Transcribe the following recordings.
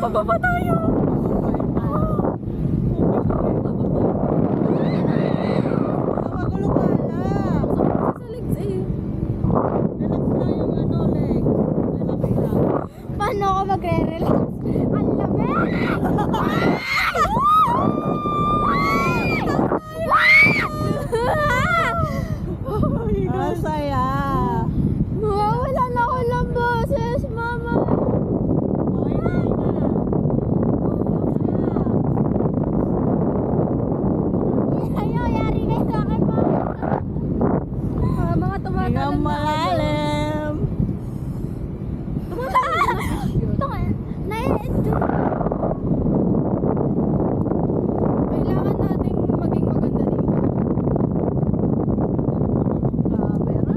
pababa tayo. Magulo pala. Sa legs eh. Relax lang yung ano, leg. Relax lang. Paano ako magre-relax? Ang lamig! Ang saya. Mawawala na ako ng boses, mama. Okay na, Ayaw, yari kayo sa akin, mama. Mga tumatalon Hingang malalim. Ito nga, na-enjoy. Kailangan nating maging maganda dito. Camera.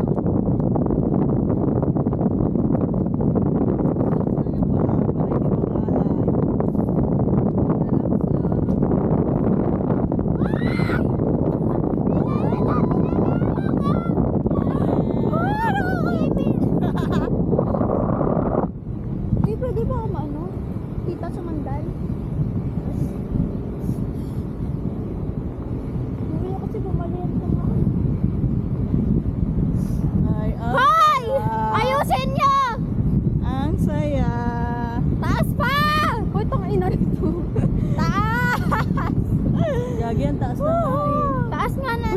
Uy, pwede ba ako maano? Kita sa mandal? Hindi kasi bumalihan ka nga. Ay, ang Hoy! saya. Ayusin niyo! Ang saya. Taas pa! Hoy, tang ina nito. Taas! Gagi, ang taas na nga eh. Taas nga na.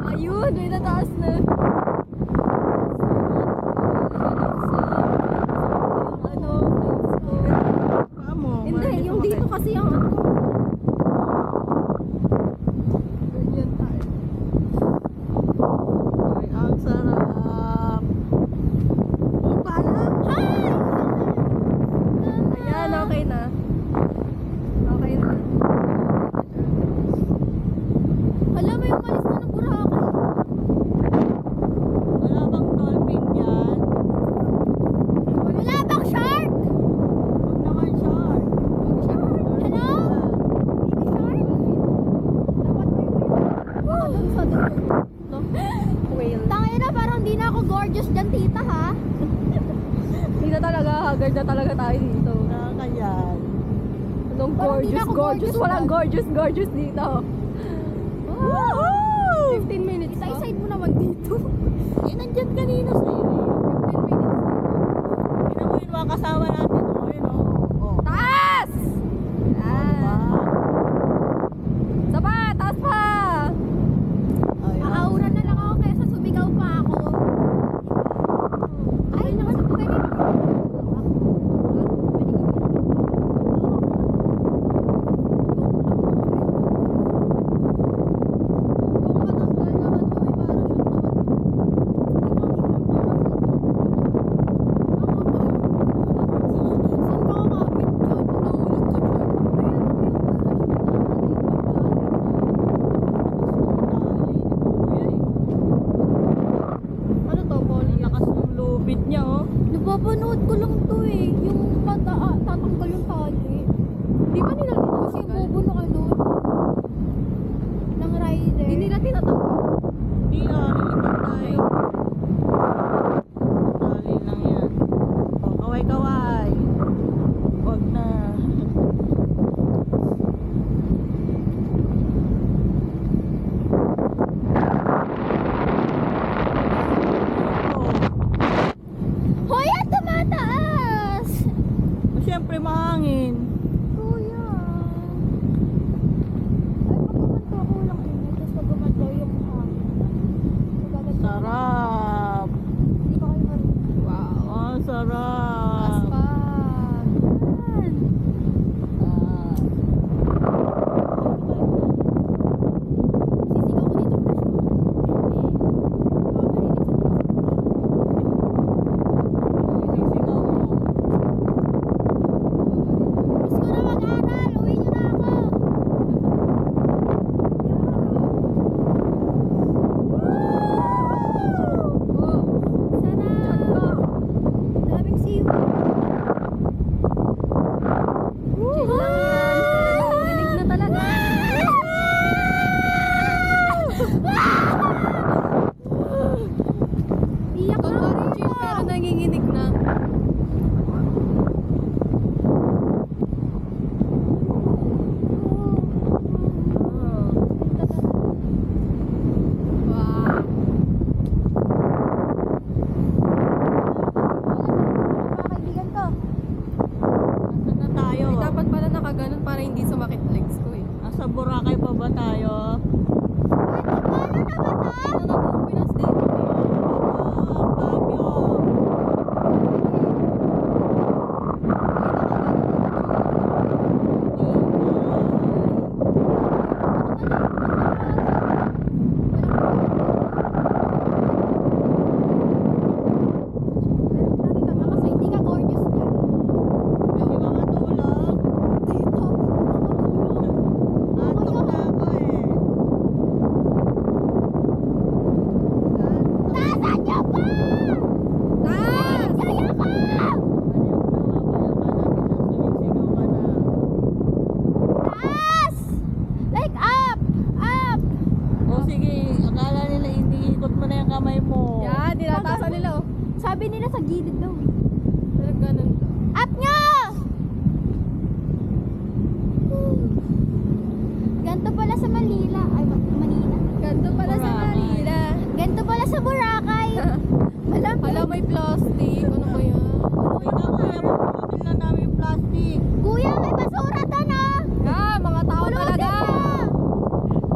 Ayun, may nataas na. Ano? Kamo, Hindi, yung dito kasi yung ano. Ganyan tayo. Ay, ang sarap. Oh, pala. Hi! Ayan, okay na. Okay na. Alam mo yung malis na ng Boracay. Wala bang dolphin dyan? Wala bang shark? Huwag naman shark. Ano? Baby shark? Dapat may Wow, dun sa dun. No? Whale. Tangina, parang di na ako gorgeous dyan, tita, ha? Hindi na talaga, haggard na talaga tayo dito. Nakakayan. Anong Parang di na gorgeous, ako gorgeous. gorgeous Walang dyan. gorgeous, gorgeous dito. Woohoo! 15 minutes. Isa-iside mo naman dito. Eh, nandyan kanina sa'yo eh. 15 minutes. Tingnan mo yung mga kasama natin. Oh, yun oh. Oh. Taas! Diba? Isa pa, taas pa! Ay, ang Aaura na lang ako kaysa sumigaw pa ako. Ay, naman ako pwede. Ano to, Polly? Ang lakas ng lubid niya oh. Napapanood ko lang to eh. Yung tatanggal yung tali. Di ba nila Kasi yung bobo ng ano, ng rider. Hindi nila tinatanggal. Hindi ah, lilipad tayo. Tali lang yan. Oh, kaway-kaway. Huwag na. Oh, Hoy, at tumataas! siyempre mahangin. Kuya. Ay, pagkamanto ako walang init. Tapos pagkamanto yung hangin. Magaganda. Sarap. Hindi pa kayo marinig. Wow. Oh, Taas sarap. pa. Yan. Ah, Sisigaw ko dito. sisigaw mo. Gusto ko na mag-aral. Uwi niyo na ako. Oh. Sarap. Daming siwa. Chill lang yan. Dinig na talaga. Iyak Ito na pa rin ako. chill pero nanginginig na. Wow. Kaibigan ko. Nasaan na tayo? Ay, dapat pala nakaganon para hindi sumakit legs ko eh. Nasa Boracay pa ba tayo? Ano na po, Pinas dito eh. Baguio. Kasi hindi ka gorgeous dyan. Pwede ba matulog? Dito. Antok na ako eh. Tasan niyo pa! Taas! Kaya pa! Taas! Like up! Up! O sige, akala nila iniikot mo na yung kamay mo. Yan, tinatasan nila oh. Sabi nila sa gilid daw eh. Pero ganun to. Up nyo! Ganto pala sa Manila. Ay, Manila. Ganto pala sa Boracay. Manila. Ganto pala sa Boracay. Alam Hala, may plastic. Ano ba yan? Uy na kuya, mabubutin na namin yung plastic. Kuya, may basura doon ah! Ah, mga tao Pulutin talaga. mo!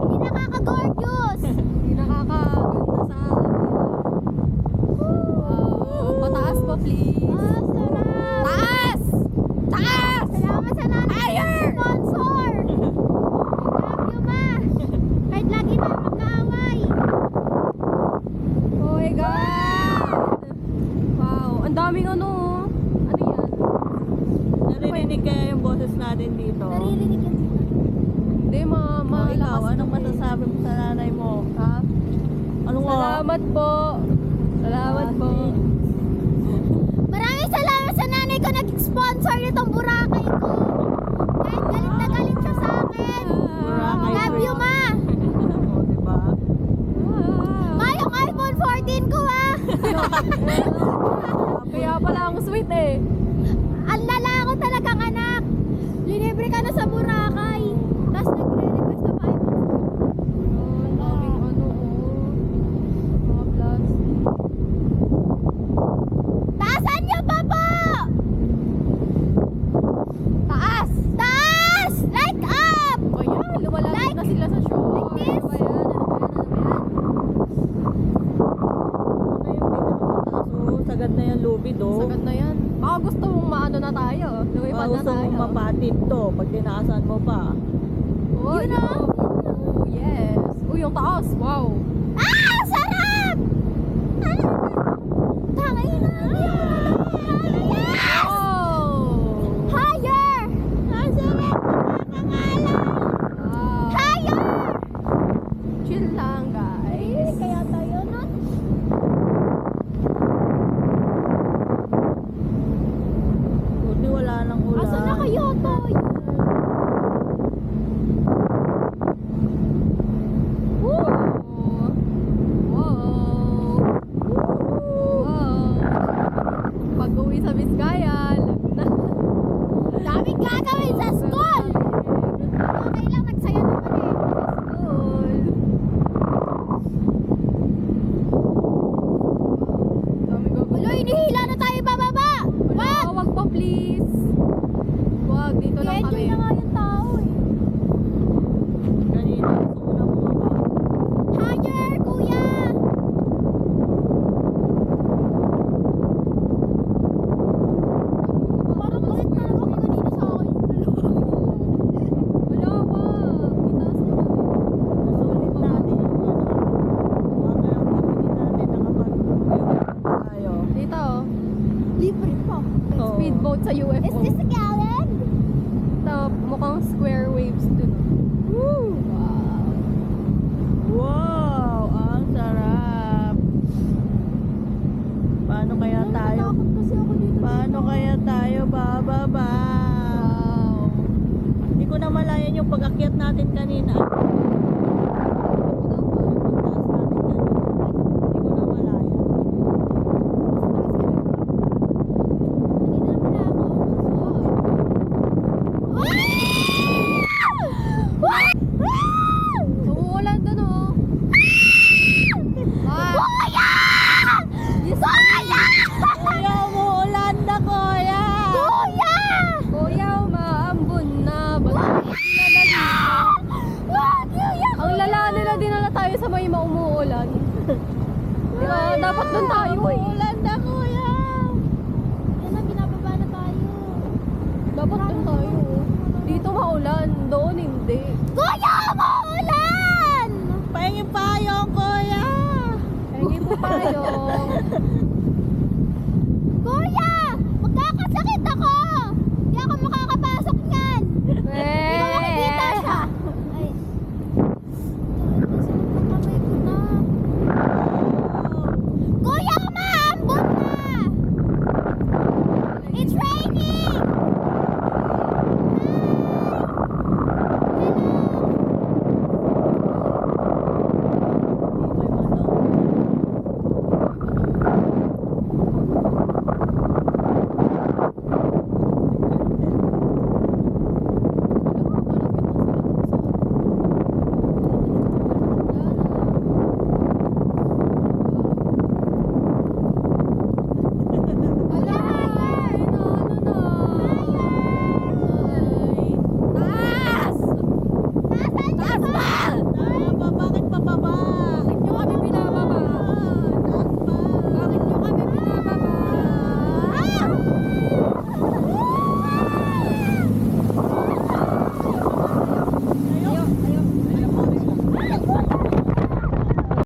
Hindi nakaka-gorgeous! Hindi nakakaganda sa akin. Wow. Pataas pa, please. Ah, sarap! Taas! Taas! Salamat sa nanay ng sponsor! Love you, ma! Kahit lagi na magkaaway! Oh my God! Wow, ang daming ano oh. Ano yan? Naririnig kaya yung boses natin dito? Naririnig yan dito. Hindi, O ikaw, malakas anong to eh. masasabi mo sa nanay mo? Ha? Anong Salamat po. Salamat po. Maraming salamat sa nanay ko nag-sponsor nitong Boracay ko. Kahit galit na galit siya sa akin. Boracay Love ko you, ma! O, diba? Ma, yung iPhone 14 ko ah! Kaya pala ang sweet eh. Ang lala ko talagang anak. Linibre ka na sa Boracay. Tapos nagre-request ka pa iPhone 14. Ang daming ano oh. Mga plastic. Taasan niyo pa po! Taas! Taas! Like up! O yan, lumalapit na sila sa shore. Like this? Ano ba yan? Ano yung pinakamataas? O, sagad na yung lubid o. Sagad na yan. Baka gusto mong maano na tayo. Lumipad na Gusto tayo. mong mapatid to pag tinaasan mo pa. Oh, Yun na. Oh, yes. Uy, yung taas. Wow. Ah! Sarap! Tangay na! Yes! Oh! Higher! Ang sarap! Nakakangala! Wow. Higher! Chill lang, guys. Kaya tayo nun? Buti wala nang ulan. Asa na kayo tayo? Woo! Wow. Wow. Pag-uwi sa Biskayan, lag na. Daming gagawin sa school! Okay lang, nagsaya naman eh. Cool. Dami ko. Wala, inihila na tayo bababa! Wag! Wag po, please. Wag, dito lang I-enjoy kami. na nga yung tao eh. Kanina, gusto ko na bumaba. Higher, kuya! Parang galit talaga ako kanina sa akin. Wala, wag. Itaas mo na. Nasulit natin yung ano. Baka ang kapatid natin nakapag tayo. Dito, oh. Libre pa. Oo. Speedboat sa Is UFO. this a gallon? Ito, mukhang square waves dun. Woo! Wow. Wow! Ang sarap! Paano kaya tayo? Natatakot kasi ako dito. Paano kaya tayo bababa? Wow. Hindi ko na malayan yung pag-akyat natin kanina.